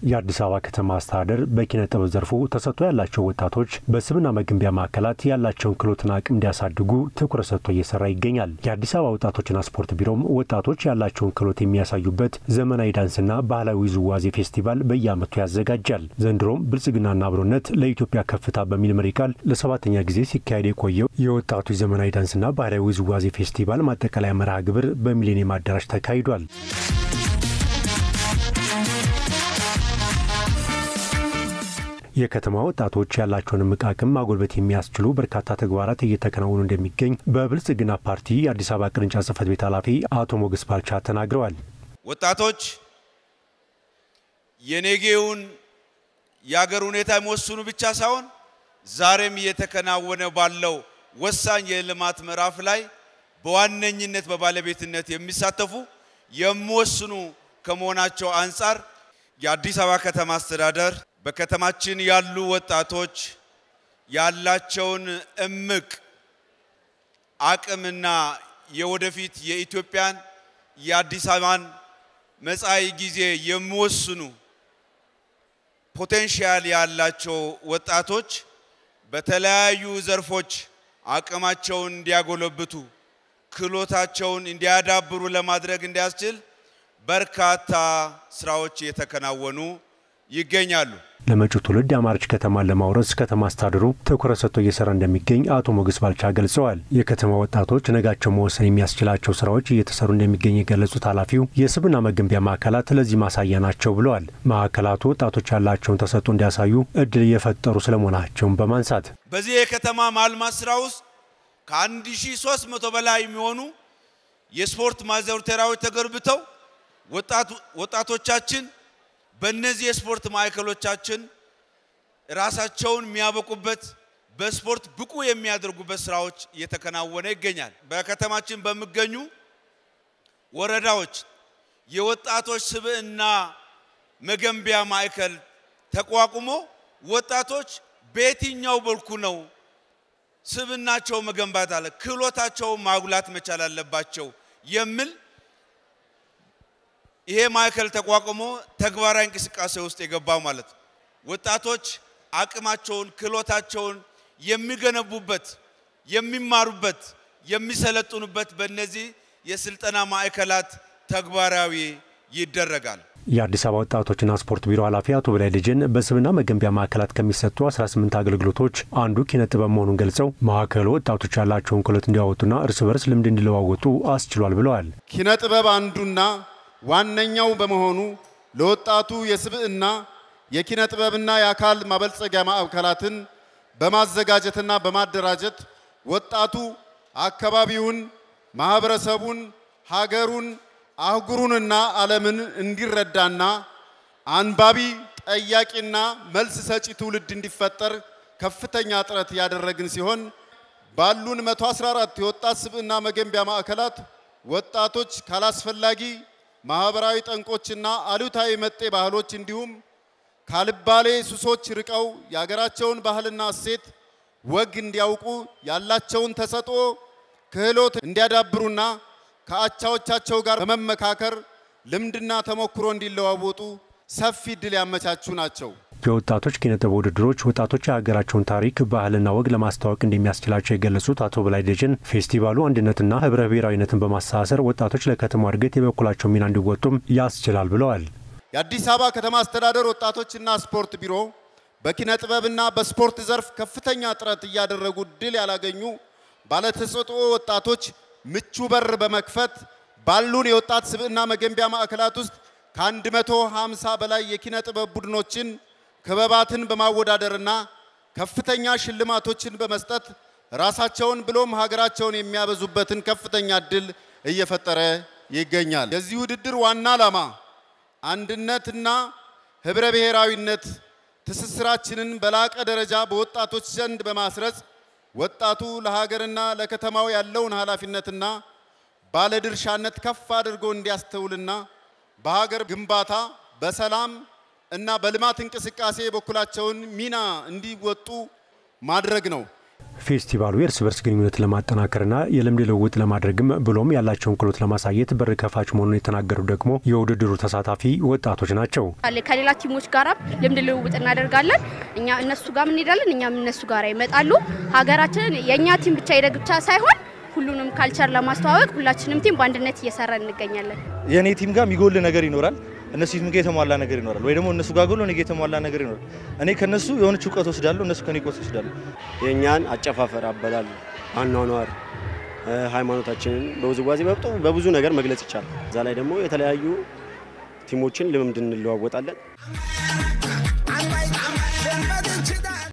የአዲስ አበባ ከተማ አስተዳደር በኪነ ጥበብ ዘርፉ ተሰጥቶ ያላቸው ወጣቶች በስብና መገንቢያ ማዕከላት ያላቸውን ክህሎትና አቅም እንዲያሳድጉ ትኩረት ሰጥቶ እየሰራ ይገኛል። የአዲስ አበባ ወጣቶችና ስፖርት ቢሮም ወጣቶች ያላቸውን ክህሎት የሚያሳዩበት ዘመናዊ ዳንስና ባህላዊ ውዝዋዜ ፌስቲቫል በየዓመቱ ያዘጋጃል። ዘንድሮም ብልጽግናና አብሮነት ለኢትዮጵያ ከፍታ በሚል መሪ ቃል ለሰባተኛ ጊዜ ሲካሄድ የቆየው የወጣቶች ዘመናዊ ዳንስና ባህላዊ ውዝዋዜ ፌስቲቫል ማጠቃለያ መርሃ ግብር በሚሊኒየም አዳራሽ ተካሂዷል። የከተማ ወጣቶች ያላቸውን አቅም ማጎልበት የሚያስችሉ በርካታ ተግባራት እየተከናወኑ እንደሚገኝ በብልጽግና ፓርቲ የአዲስ አበባ ቅርንጫፍ ጽሕፈት ቤት ኃላፊ አቶ ሞገስ ባልቻ ተናግረዋል። ወጣቶች የነገውን ያገር ሁኔታ የሚወስኑ ብቻ ሳይሆን ዛሬም እየተከናወነ ባለው ወሳኝ የልማት ምዕራፍ ላይ በዋነኝነት በባለቤትነት የሚሳተፉ የሚወስኑ ከመሆናቸው አንፃር የአዲስ አበባ ከተማ አስተዳደር በከተማችን ያሉ ወጣቶች ያላቸውን እምቅ አቅምና የወደፊት የኢትዮጵያን የአዲስ አበባን መጻኢ ጊዜ የሚወስኑ ፖቴንሻል ያላቸው ወጣቶች በተለያዩ ዘርፎች አቅማቸውን እንዲያጎለብቱ ክህሎታቸውን እንዲያዳብሩ ለማድረግ እንዲያስችል በርካታ ስራዎች የተከናወኑ ይገኛሉ። ለመጪው ትውልድ አማርች ከተማን ለማውረስ ከተማ አስተዳደሩ ትኩረት ሰጥቶ እየሰራ እንደሚገኝ አቶ ሞገስ ባልቻ ገልጸዋል። የከተማ ወጣቶች ነጋቸው መወሰን የሚያስችላቸው ስራዎች እየተሰሩ እንደሚገኝ የገለጹት ኃላፊው የስብና መገንቢያ ማዕከላት ለዚህ ማሳያ ናቸው ብለዋል። ማዕከላቱ ወጣቶች ያላቸውን ተሰጥኦ እንዲያሳዩ እድል እየፈጠሩ ስለመሆናቸውም በማንሳት በዚህ የከተማ ማልማት ስራ ውስጥ ከ1300 በላይ የሚሆኑ የስፖርት ማዘውተሪያዎች ተገንብተው ወጣቶቻችን በእነዚህ የስፖርት ማዕከሎቻችን ራሳቸውን የሚያበቁበት በስፖርት ብቁ የሚያደርጉበት ስራዎች እየተከናወነ ይገኛል። በከተማችን በሚገኙ ወረዳዎች የወጣቶች ስብዕና መገንቢያ ማዕከል ተቋቁሞ ወጣቶች በየትኛው በልኩ ነው ስብዕናቸው መገንባት አለ ክህሎታቸው ማጉላት መቻል አለባቸው የሚል ይሄ ማዕከል ተቋቁሞ ተግባራዊ እንቅስቃሴ ውስጥ የገባው ማለት ወጣቶች አቅማቸውን ክህሎታቸውን የሚገነቡበት የሚማሩበት የሚሰለጥኑበት በእነዚህ የስልጠና ማዕከላት ተግባራዊ ይደረጋል። የአዲስ አበባ ወጣቶችና ስፖርት ቢሮ ኃላፊ አቶ በላይ ልጅን በስብና መገንቢያ ማዕከላት ከሚሰጡ 18 አገልግሎቶች አንዱ ኪነ ጥበብ መሆኑን ገልጸው ማዕከሉ ወጣቶች ያላቸውን ክህሎት እንዲያወጡና እርስ በርስ ልምድ እንዲለዋወጡ አስችሏል ብለዋል። ኪነ ጥበብ አንዱና ዋነኛው በመሆኑ ለወጣቱ የስብዕና የኪነ ጥበብና የአካል ማበልጸጊያ ማዕከላትን በማዘጋጀትና በማደራጀት ወጣቱ አካባቢውን ማህበረሰቡን ሀገሩን አህጉሩንና ዓለምን እንዲረዳና አንባቢ ጠያቂና መልስ ሰጪ ትውልድ እንዲፈጠር ከፍተኛ ጥረት ያደረግን ሲሆን ባሉን 114 የወጣት ስብዕና መገንቢያ ማዕከላት ወጣቶች ካላስፈላጊ ማህበራዊ ጠንቆችና አሉታዊ መጤ ባህሎች እንዲሁም ካልባሌ ሱሶች ርቀው ያገራቸውን ባህልና እሴት ወግ እንዲያውቁ ያላቸውን ተሰጥኦ ክህሎት እንዲያዳብሩና ከአቻዎቻቸው ጋር በመመካከር ልምድና ተሞክሮ እንዲለዋወጡ ሰፊ ድል ያመቻቹ ናቸው። የወጣቶች ኪነ ጥበብ ውድድሮች ወጣቶች የሀገራቸውን ታሪክ ባህልና ወግ ለማስተዋወቅ እንደሚያስችላቸው የገለጹት አቶ በላይ ልጅን ፌስቲቫሉ አንድነትና ህብረ ብሔራዊነትን በማስተሳሰር ወጣቶች ለከተማው እድገት የበኩላቸውን ሚና እንዲወጡም ያስችላል ብለዋል። የአዲስ አበባ ከተማ አስተዳደር ወጣቶችና ስፖርት ቢሮ በኪነ ጥበብና በስፖርት ዘርፍ ከፍተኛ ጥረት እያደረጉ ድል ያላገኙ ባለተሰጥኦ ወጣቶች ምቹ በር በመክፈት ባሉን የወጣት ስብዕና መገንቢያ ማዕከላት ውስጥ ከ150 በላይ የኪነ ጥበብ ቡድኖችን ክበባትን በማወዳደርና ከፍተኛ ሽልማቶችን በመስጠት ራሳቸውን ብሎም ሀገራቸውን የሚያበዙበትን ከፍተኛ ድል እየፈጠረ ይገኛል። የዚህ ውድድር ዋና ዓላማ አንድነትና ህብረ ብሔራዊነት ትስስራችንን በላቀ ደረጃ በወጣቶች ዘንድ በማስረጽ ወጣቱ ለሀገርና ለከተማው ያለውን ኃላፊነትና ባለድርሻነት ከፍ አድርጎ እንዲያስተውልና በሀገር ግንባታ በሰላም እና በልማት እንቅስቃሴ በኩላቸውን ሚና እንዲወጡ ማድረግ ነው። ፌስቲቫሉ የእርስ በርስ ግንኙነት ለማጠናከርና የልምድ ልውውጥ ለማድረግም ብሎም ያላቸውን ክህሎት ለማሳየት በር ከፋች መሆኑን የተናገሩ ደግሞ የውድድሩ ተሳታፊ ወጣቶች ናቸው። ከሌላ ቲሞች ጋር ልምድ ልውውጥ እናደርጋለን። እኛ እነሱ ጋር እንሄዳለን፣ እኛም እነሱ ጋር ይመጣሉ። ሀገራችንን የኛ ቲም ብቻ ይደግ ብቻ ሳይሆን ሁሉንም ካልቸር ለማስተዋወቅ ሁላችንም ቲም በአንድነት እየሰራን እንገኛለን። የኔ ቲም ጋር የሚጎል ነገር ይኖራል፣ እነሱ ቲም ጋር የተሟላ ነገር ይኖራል፣ ወይ ደግሞ እነሱ ጋር ጎል እኔ ጋር የተሟላ ነገር ይኖራል። እኔ ከነሱ የሆነ ዕውቀት ወስዳለሁ፣ እነሱ ከኔ ዕውቀት ወስዳለሁ። የኛን አጨፋፈር አበላል አኗኗር ሃይማኖታችንን በውዝዋዜ በብዙ ነገር መግለጽ ይቻላል። እዛ ላይ ደግሞ የተለያዩ ቲሞችን ልምምድ እንለዋወጣለን።